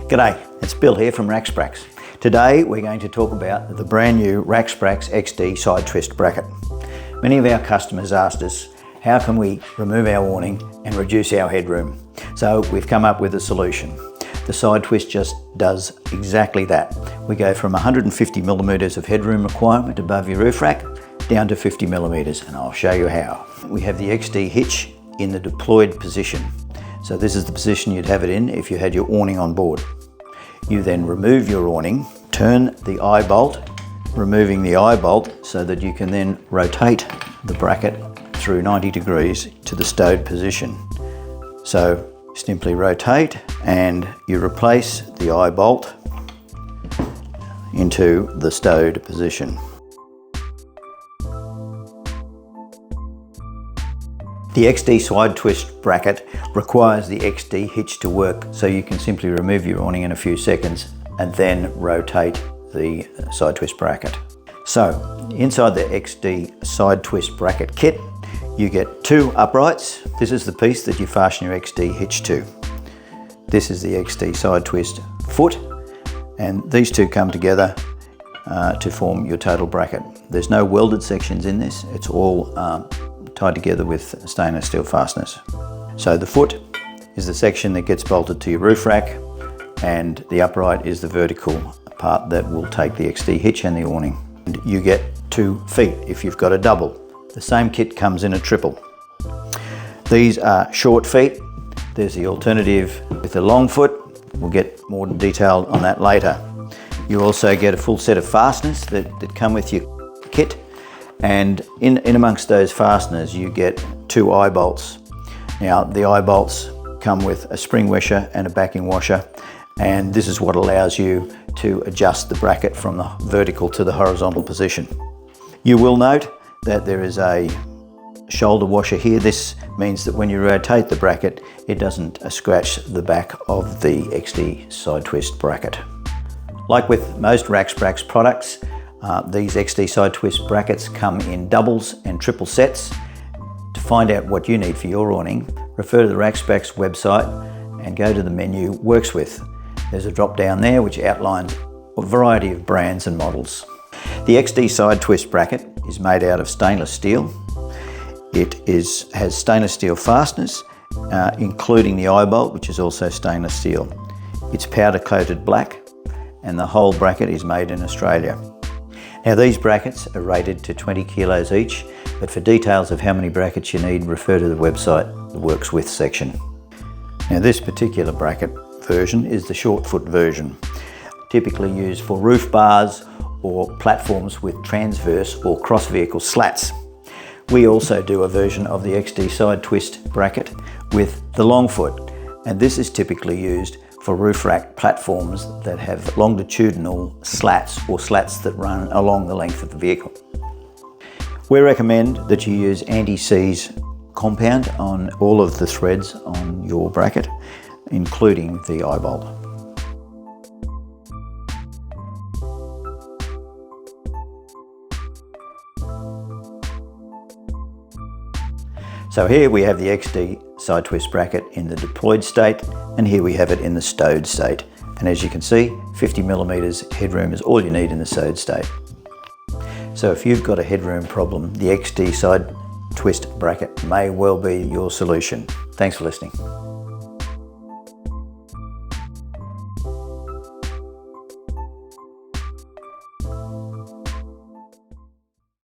G'day, it's Bill here from RacksBrax. Today we're going to talk about the brand new RacksBrax XD side twist bracket. Many of our customers asked us, how can we remove our awning and reduce our headroom? So we've come up with a solution. The side twist just does exactly that. We go from 150 millimeters of headroom requirement above your roof rack down to 50 millimeters, and I'll show you how. We have the XD Hitch in the deployed position. So this is the position you'd have it in if you had your awning on board. You then remove your awning, turn the eyebolt, removing the eyebolt so that you can then rotate the bracket through 90 degrees to the stowed position. So simply rotate and you replace the eyebolt into the stowed position. The XD side twist bracket requires the XD hitch to work, so you can simply remove your awning in a few seconds and then rotate the side twist bracket. So inside the XD side twist bracket kit, you get two uprights. This is the piece that you fasten your XD hitch to. This is the XD side twist foot, and these two come together to form your total bracket. There's no welded sections in this, it's all tied together with stainless steel fasteners. So the foot is the section that gets bolted to your roof rack, and the upright is the vertical part that will take the XD hitch and the awning. And you get 2 feet if you've got a double. The same kit comes in a triple. These are short feet. There's the alternative with the long foot. We'll get more detail on that later. You also get a full set of fasteners that come with your kit. And in amongst those fasteners you get 2 eyebolts. Now the eyebolts come with a spring washer and a backing washer, and this is what allows you to adjust the bracket from the vertical to the horizontal position. You will note that there is a shoulder washer here. This means that when you rotate the bracket it doesn't scratch the back of the XD side twist bracket. Like with most RacksBrax products, these XD side twist brackets come in doubles and triple sets. To find out what you need for your awning, refer to the RacksBrax website and go to the menu Works With. There's a drop down there which outlines a variety of brands and models. The XD side twist bracket is made out of stainless steel. It has stainless steel fasteners, including the eyebolt, which is also stainless steel. It's powder coated black, and the whole bracket is made in Australia. Now these brackets are rated to 20 kilos each, but for details of how many brackets you need, refer to the website, the Works With section. Now this particular bracket version is the short foot version, typically used for roof bars or platforms with transverse or cross vehicle slats. We also do a version of the XD side twist bracket with the long foot, and this is typically used for roof rack platforms that have longitudinal slats or slats that run along the length of the vehicle. We recommend that you use anti-seize compound on all of the threads on your bracket, including the eyebolt. So here we have the XD side twist bracket in the deployed state, and here we have it in the stowed state. And as you can see, 50 millimeters headroom is all you need in the stowed state. So if you've got a headroom problem, the XD side twist bracket may well be your solution. Thanks for listening.